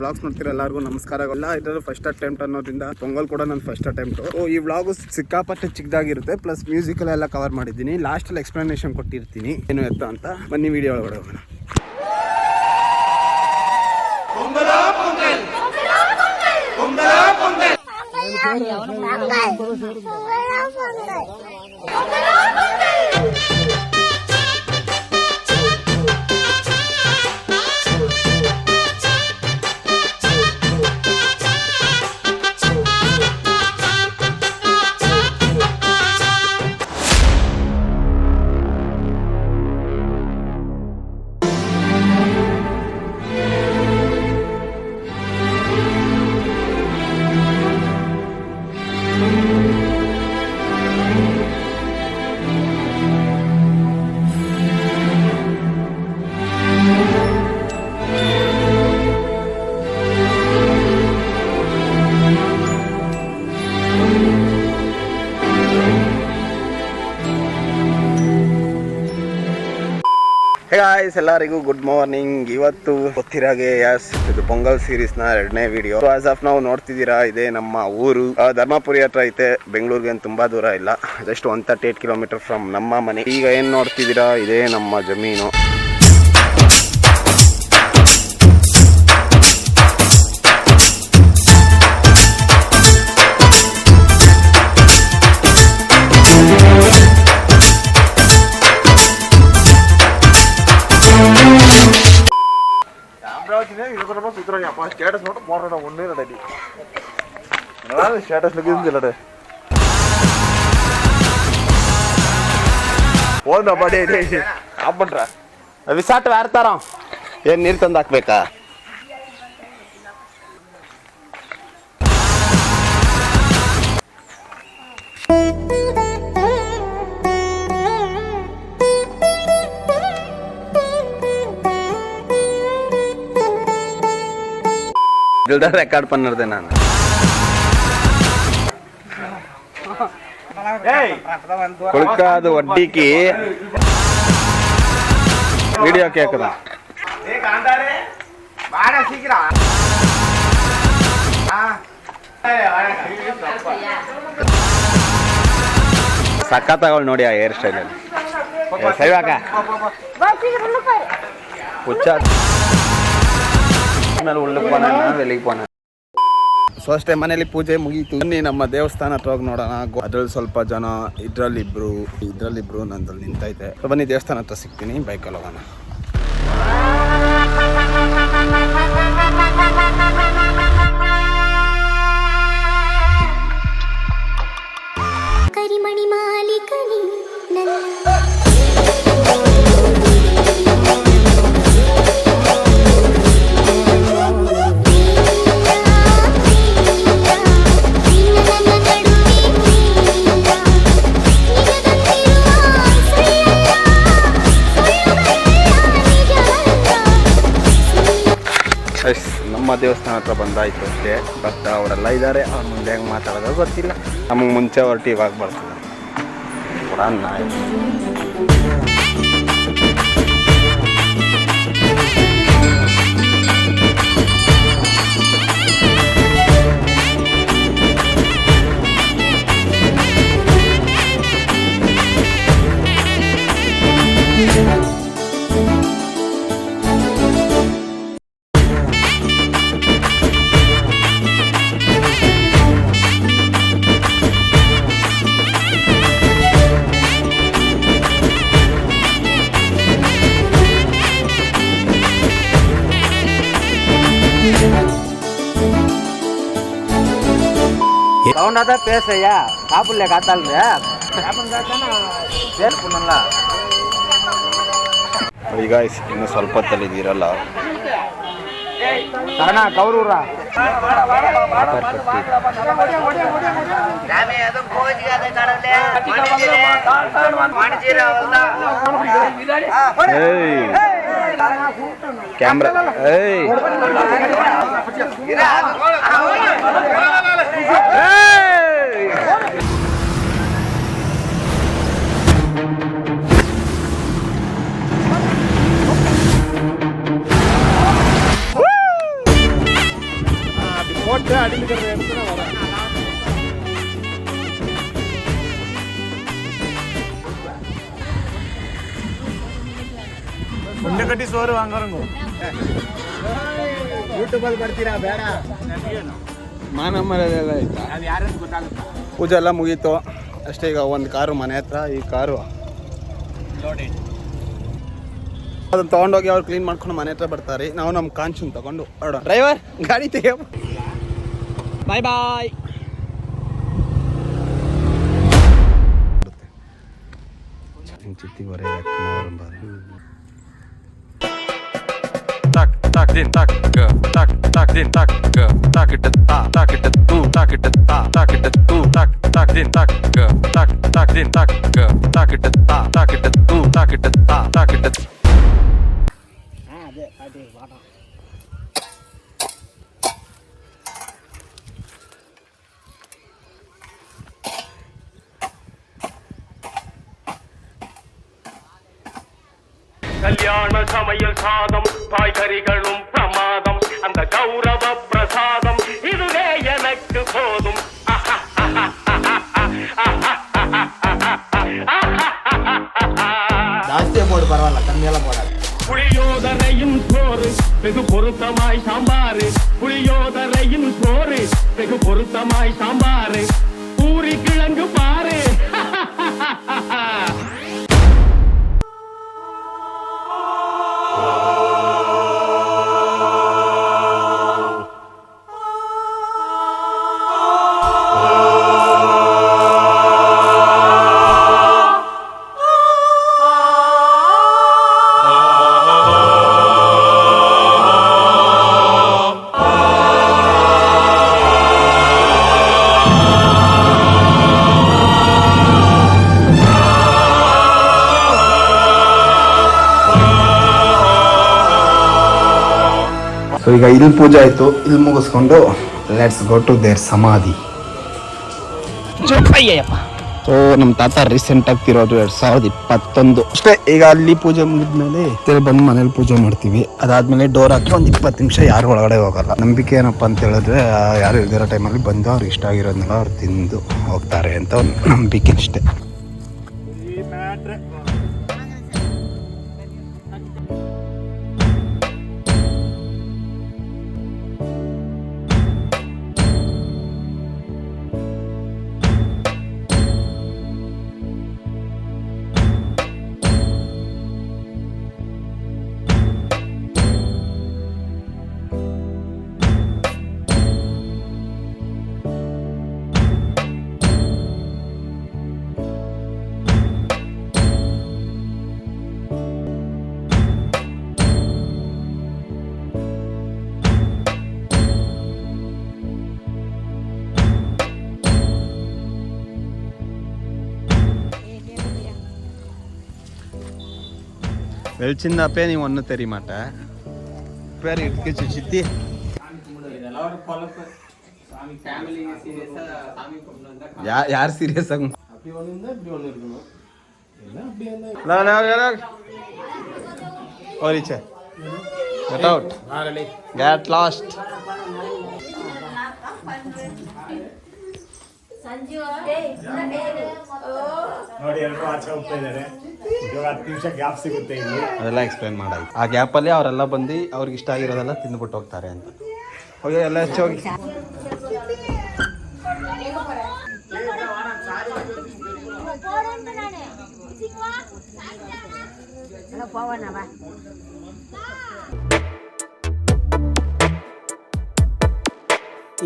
Vlogs ನೋಡ್ತೀರಾ ಎಲ್ಲರಿಗೂ ನಮಸ್ಕಾರ. ಎಲ್ಲ ಇದರಲ್ಲಿ ಫಸ್ಟ್ ಅಟೆಂಪ್ಟ್ ಅನ್ನೋದ್ರಿಂದ ಪೊಂಗಲ್ ಕೂಡ ನನ್ನ ಫಸ್ಟ್ ಅಟೆಂಪ್ಟ್. ಈ ವ್ಲಾಗು ಸಿಕ್ಕಾಪಟ್ಟೆ ಚಿಕ್ಕದಾಗಿರುತ್ತೆ, ಪ್ಲಸ್ ಮ್ಯೂಸಿಕಲ್ ಎಲ್ಲ ಕವರ್ ಮಾಡಿದ್ದೀನಿ. ಲಾಸ್ಟಲ್ಲಿ ಎಕ್ಸ್ಪ್ಲನೇಷನ್ ಕೊಟ್ಟಿರ್ತೀನಿ ಏನು ಎತ್ತ ಅಂತ. ಬನ್ನಿ ವಿಡಿಯೋ ಒಳಗಡೆ ಹೋಗೋಣ. ಹೇ ಗಾಯ್ಸ್, ಎಲ್ಲರಿಗೂ ಗುಡ್ ಮಾರ್ನಿಂಗ್. ಇವತ್ತು ಗೊತ್ತಿರಾಗೆ ಇದು ಪೊಂಗಲ್ ಸೀರೀಸ್ ನ 2ನೇ ವಿಡಿಯೋ. ಆಸ್ ಆಫ್ ನಾವು ನೋಡ್ತಿದ್ದೀರಾ, ಇದೇ ನಮ್ಮ ಊರು. ಧರ್ಮಪುರಿ ಹತ್ರ ಐತೆ, ಬೆಂಗಳೂರಿಗೆ ತುಂಬಾ ದೂರ ಇಲ್ಲ, ಜಸ್ಟ್ 138 ಕಿಲೋಮೀಟರ್ ಫ್ರಮ್ ನಮ್ಮ ಮನೆ. ಈಗ ಏನ್ ನೋಡ್ತಿದ್ದೀರಾ, ಇದೇ ನಮ್ಮ ಜಮೀನು. ಸ್ಟೇಟಸ್ ನೋಟ್ಟು போடுறடா ஒண்ணே இல்லடி. நான் ஸ்டேட்டஸ்ல கிருந்துலடே. ಓದ ಬಡಿ ಡೇ ಆಪಣ್ರ ವಿಸಾಟ್ ವಾರ್ತಾರ ಏನ್ ನೀರು ತಂದು ಹಾಕ್ಬೇಕಾ? ரெக்கார்ட் பண்ணிருந்தேன் நான். கொடுக்காத வட்டிக்கு வீடியோ கேக்குதா? ಸಖತ್ತಾಗಲ್ ನೋಡಿ ಆ ಹೇರ್ ಸ್ಟೈಲ್ ಅಲ್ಲಿ. ಸರಿವಾಕ ಹುಚ್ಚ ಮೇಲೆ ಉಳ್ಳಕ್ಕೆ ಪೋನ ಬೆಳಿಗ್ಗೆ ಪೋನ. ಸೊ ಅಷ್ಟೇ, ಮನೇಲಿ ಪೂಜೆ ಮುಗೀತು. ಬನ್ನಿ ನಮ್ಮ ದೇವಸ್ಥಾನ ಹತ್ರ ಹೋಗಿ ನೋಡೋಣ. ಅದ್ರಲ್ಲಿ ಸ್ವಲ್ಪ ಜನ, ಇದ್ರಲ್ಲಿಬ್ರು ನಂದ್ರಲ್ಲಿ ನಿಂತೈತೆ. ಬನ್ನಿ ದೇವಸ್ಥಾನ ಹತ್ರ ಸಿಗ್ತೀನಿ, ಬೈಕಲ್ಲಿ ಹೋಗೋಣ. ಕರಿಮಣಿ ಮಾಲೀಕನಿ ನಮ್ಮ ದೇವಸ್ಥಾನ ಹತ್ರ ಬಂದಾಯ್ತು ಅಷ್ಟೇ. ಬಟ್ ಅವರೆಲ್ಲ ಇದ್ದಾರೆ, ಅವ್ರ ಮುಂದೆ ಹೆಂಗೆ ಮಾತಾಡೋದು ಗೊತ್ತಿಲ್ಲ. ನಮಗೆ ಮುಂಚೆ ಹೊರಟು ಇವಾಗ ಬರ್ತದೆ ಕೂಡ சவுண்டாக தான் பேசுறியா? சாப்பிடல காத்தாலுங்க ಸೇರ್ಪುಣ್ಣಲ್ಲ. ಈಗ ಇನ್ನು ಸ್ವಲ್ಪ ಹೊತ್ತಲ್ಲಿದ್ದೀರಲ್ಲ, ಕರ್ಣ ಕೌರೂರ ಕ್ಯಾಮ್ರಾ ಉಂಡೆ ಕಟ್ಟಿ ಸೋರು ಹಂಗಾರಂಗು ಯೂಟ್ಯೂಬಲ್ಲಿ ಬರ್ತೀರಾ ಬೇಡ ಮಾನ ಮರ್ಯಾದೆಲ್ಲ ಆಯ್ತಾ ಅದು ಯಾರಂತ ಗೊತ್ತಾಗುತ್ತಾ ಪೂಜೆ ಎಲ್ಲ ಮುಗೀತು ಅಷ್ಟೇ. ಈಗ ಒಂದು ಕಾರು ಮನೆ ಹತ್ರ, ಈ ಕಾರು ಅದನ್ನ ತೊಗೊಂಡೋಗಿ ಅವ್ರು ಕ್ಲೀನ್ ಮಾಡ್ಕೊಂಡು ಮನೆ ಹತ್ರ ಬರ್ತಾರೆ. ನಾವು ನಮ್ಮ ಕಾಂಚನ್ ತಗೊಂಡು ಹೊರಡೋಣ. ಡ್ರೈವರ್ ಗಾಡಿ ತೆಗಿಯೋ. ಬಾಯ್ ಬಾಯ್. ಚಿತ್ತಿಗೊರೆ tak tak din tak go tak tak din tak go tak it tu tak it tu tak din tak go tak din tak go tak it tu tak it ಅದೇ ಪಾಟಿ ಬಾಟ கல்யாண சமையல் சாதம் காய்கறிகளும் பிரமாதம் அந்த கௌரவ பிரசாதம் இதுவே எனக்கு போதும் ಜಾಸ್ತಿ ಬೋರ್ಡ್ ಬರಲ್ಲ, ಕಮ್ಮಿ ಎಲ್ಲ ಬೋರ್ಡ್. புளியோதரையும் சோறு வெகு பொருத்தமாய் சாம்பாரு புளியோதரையும் சோறு வெகு பொருத்தமாய் சாம்பாரு பூரி கிழங்கு பாரு ಸೊ ಈಗ ಇಲ್ಲಿ ಪೂಜೆ ಆಯಿತು. ಇಲ್ಲಿ ಮುಗಿಸ್ಕೊಂಡು ಲೆಟ್ಸ್ ಗೋ ಟು ದೇರ್ ಸಮಾಧಿ. ಸೊ ನಮ್ಮ ತಾತ ರೀಸೆಂಟ್ ಆಗಿ ತಿರೋದು 2021 ಅಷ್ಟೇ. ಈಗ ಅಲ್ಲಿ ಪೂಜೆ ಮುಗಿದ್ಮೇಲೆ ತಿರ್ಗಿ ಬಂದು ಮನೇಲಿ ಪೂಜೆ ಮಾಡ್ತೀವಿ. ಅದಾದ್ಮೇಲೆ ಡೋರ್ ಹಾಕಿ ಒಂದು 20 ನಿಮಿಷ ಯಾರು ಒಳಗಡೆ ಹೋಗಲ್ಲ. ನಂಬಿಕೆ ಏನಪ್ಪ ಅಂತ ಹೇಳಿದ್ರೆ ಯಾರು ಇಲ್ದಿರೋ ಟೈಮಲ್ಲಿ ಬಂದು ಅವ್ರಿಗೆ ಇಷ್ಟ ಆಗಿರೋದನ್ನೆಲ್ಲ ಅವ್ರು ತಿಂದು ಹೋಗ್ತಾರೆ ಅಂತ ಒಂದು ನಂಬಿಕೆ ಅಷ್ಟೇ. வெளிச்சிருந்தாப்பே நீ ஒன்றும் தெரிய மாட்ட. பேர் இருக்கு சித்தி. யார் சீரியஸ் ஆகும்? Get out. Get lost. ನೋಡಿ ಎಲ್ಲರೂ ಆಚೆ ಹೋಗ್ತಾ ಇದ್ದಾರೆ. ಇವಾಗ 10 ನಿಮಿಷ ಗ್ಯಾಪ್ ಸಿಗುತ್ತೆ ಇಲ್ಲಿ. ಅದೆಲ್ಲ ಎಕ್ಸ್ಪ್ಲೈನ್ ಮಾಡಾಯ್ತು. ಆ ಗ್ಯಾಪಲ್ಲಿ ಅವರೆಲ್ಲ ಬಂದು ಅವ್ರಿಗೆ ಇಷ್ಟ ಆಗಿರೋದೆಲ್ಲ ತಿಂದ್ಬಿಟ್ಟು ಹೋಗ್ತಾರೆ ಅಂತ. ಹೋಗಿ ಎಲ್ಲ ಹೆಚ್ಚು ಹೋಗಿ.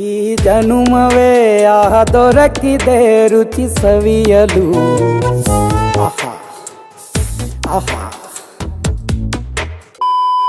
ಈ ಜನುಮವೇ ಆಹ ದೊರಕಿದೆ ರುಚಿ ಸವಿಯಲು. ಆಹಾ ಆಹಾ.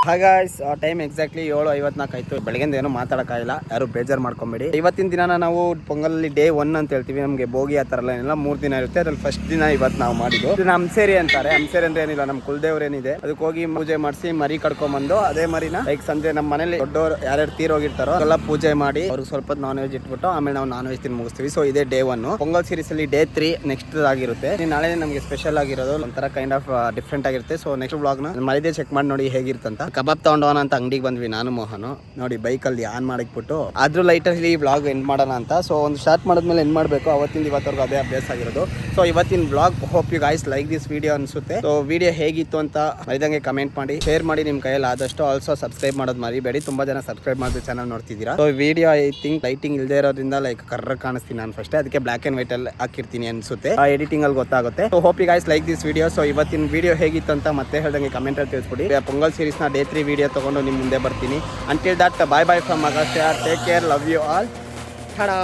ಹಾಗಾಯ್ಸ್ ಟೈಮ್ ಎಕ್ಸಾಕ್ಟ್ಲಿ 7:54 ಆಯಿತು. ಬೆಳಗ್ಗೆಂದ ಏನೋ ಮಾತಾಡೋಕ್ಕಾಗಿಲ್ಲ, ಯಾರು ಬೇಜಾರು ಮಾಡ್ಕೊಂಬೇಡಿ. ಇವತ್ತಿನ ದಿನ ನಾವು ಪೊಂಗಲಲ್ಲಿ ಡೇ 1 ಅಂತ ಹೇಳ್ತೀವಿ. ನಮಗೆ ಬೋಗಿ ಆ ಥರ ಎಲ್ಲ ಏನಿಲ್ಲ, 3 ದಿನ ಇರುತ್ತೆ. ಅದ್ರಲ್ಲಿ ಫಸ್ಟ್ ದಿನ ಇವತ್ತು ನಾವು ಮಾಡಿದ್ದು. ಇದನ್ನ ಹಂಸೇರಿ ಅಂತಾರೆ. ಹಂಸೇರಿ ಅಂದ್ರೆ ಏನಿಲ್ಲ, ನಮ್ಮ ಕುಲದೇವ್ರು ಏನಿದೆ ಅದಕ್ಕೆ ಹೋಗಿ ಪೂಜೆ ಮಾಡಿಸಿ ಮರಿ ಕಡ್ಕೊಂಡ್ಬಂದು ಅದೇ ಮರಿನ ಲೈಕ್ ಸಂಜೆ ನಮ್ಮ ಮನೇಲಿ ದೊಡ್ಡವರು ಯಾರ್ಯಾರು ತೀರೋಗಿರ್ತಾರೋ ಎಲ್ಲ ಪೂಜೆ ಮಾಡಿ ಅವ್ರಿಗೆ ಸ್ವಲ್ಪ ನಾನ್ ವೆಜ್ ಇಟ್ಬಿಟ್ಟು ಆಮೇಲೆ ನಾವು ನಾನ್ ವೆಜ್ ತಿಂದು ಮುಗಿಸ್ತೀವಿ. ಸೊ ಇದೇ ಡೇ 1. ಪೊಂಗಲ್ ಸೀರೀಸ್ ಅಲ್ಲಿ ಡೇ 3 ನೆಕ್ಸ್ಟ್ ಆಗಿರುತ್ತೆ. ನಾಳೆ ನಮಗೆ ಸ್ಪೆಷಲ್ ಆಗಿರೋದು ಒಂಥರ ಕೈಂಡ್ ಆಫ್ ಡಿಫ್ರೆಂಟ್ ಆಗಿರುತ್ತೆ. ಸೊ ನೆಕ್ಸ್ಟ್ ವ್ಲಾಗ್ನ ಮರಿದೇ ಚೆಕ್ ಮಾಡಿ ನೋಡಿ ಹೇಗಿರ್ತಂತ. ಕಬಾಬ್ ತಗೊಂಡೋಣ ಅಂತ ಅಂಗಡಿಗೆ ಬಂದ್ವಿ ನಾನು ಮೋಹನು. ನೋಡಿ ಬೈಕಲ್ಲಿ ಆನ್ ಮಾಡಿಕ್ಬಿಟ್ಟು ಅದ್ರ ಲೈಟಲ್ಲಿ ವ್ಲಾಗ್ ಎಂಡ್ ಮಾಡೋಣ ಅಂತ. ಸೊ ಒಂದು ಸ್ಟಾರ್ಟ್ ಮಾಡಿದ್ಮೇಲೆ ಎಂಡ್ ಮಾಡಬೇಕು, ಅವತ್ತಿಂದ ಇವತ್ತವರೆಗೂ ಅದೇ ಅಭ್ಯಾಸ ಆಗಿರೋದು. ಸೊ ಇವತ್ತಿನ vlog hope you guys like this video ಅನ್ಸುತ್ತೆ. ಸೊ ವಿಡಿಯೋ ಹೇಗಿತ್ತು ಅಂತ ಮರಿದಂಗೆ ಕಮೆಂಟ್ ಮಾಡಿ, ಶೇರ್ ಮಾಡಿ ನಿಮ್ಮ ಕೈಯಲ್ಲಿ ಆದಷ್ಟು. ಆಲ್ಸೋ ಸಬ್ಸ್ಕ್ರೈಬ್ ಮಾಡೋದು ಮರಿಬೇಡಿ, ತುಂಬಾ ಜನ ಸಬ್ಸ್ಕ್ರೈಬ್ ಮಾಡಿದ್ರೆ ಚಾನಲ್ ನೋಡ್ತಿದ್ದೀರಾ. So video I think lighting ಇಲ್ಲದೆ ಇರೋದ್ರಿಂದ ಲೈಕ್ ಕರ್ರ ಕಾಣಿಸ್ತೀನಿ ನಾನು ಫಸ್ಟ್, ಅದಕ್ಕೆ ಬ್ಲಾಕ್ ಅಂಡ್ ವೈಟ್ ಅಲ್ಲಿ ಹಾಕಿರ್ತೀನಿ ಅನ್ಸುತ್ತೆ. ಎಡಿಟಿಂಗ್ ಅಲ್ಲಿ ಗೊತ್ತಾಗುತ್ತೆ. So hope you guys like this video. So ಇವತ್ತಿನ ವಿಡಿಯೋ ಹೇಗಿತ್ತು ಅಂತ ಮತ್ತೆ ಹೇಳ್ದಂಗೆ ಕಮೆಂಟ್ ಅಲ್ಲಿ ತಿಳಿಸ್ಬಿಡಿ. ಪೊಂಗಲ್ ಸೀರೀಸ್ ನ ಡೇ 3 ವಿಡಿಯೋ ತಗೊಂಡು ನಿಮ್ಮ ಮುಂದೆ ಬರ್ತೀನಿ. Until that, bye bye from Agastya. Take care, love you all. TADA.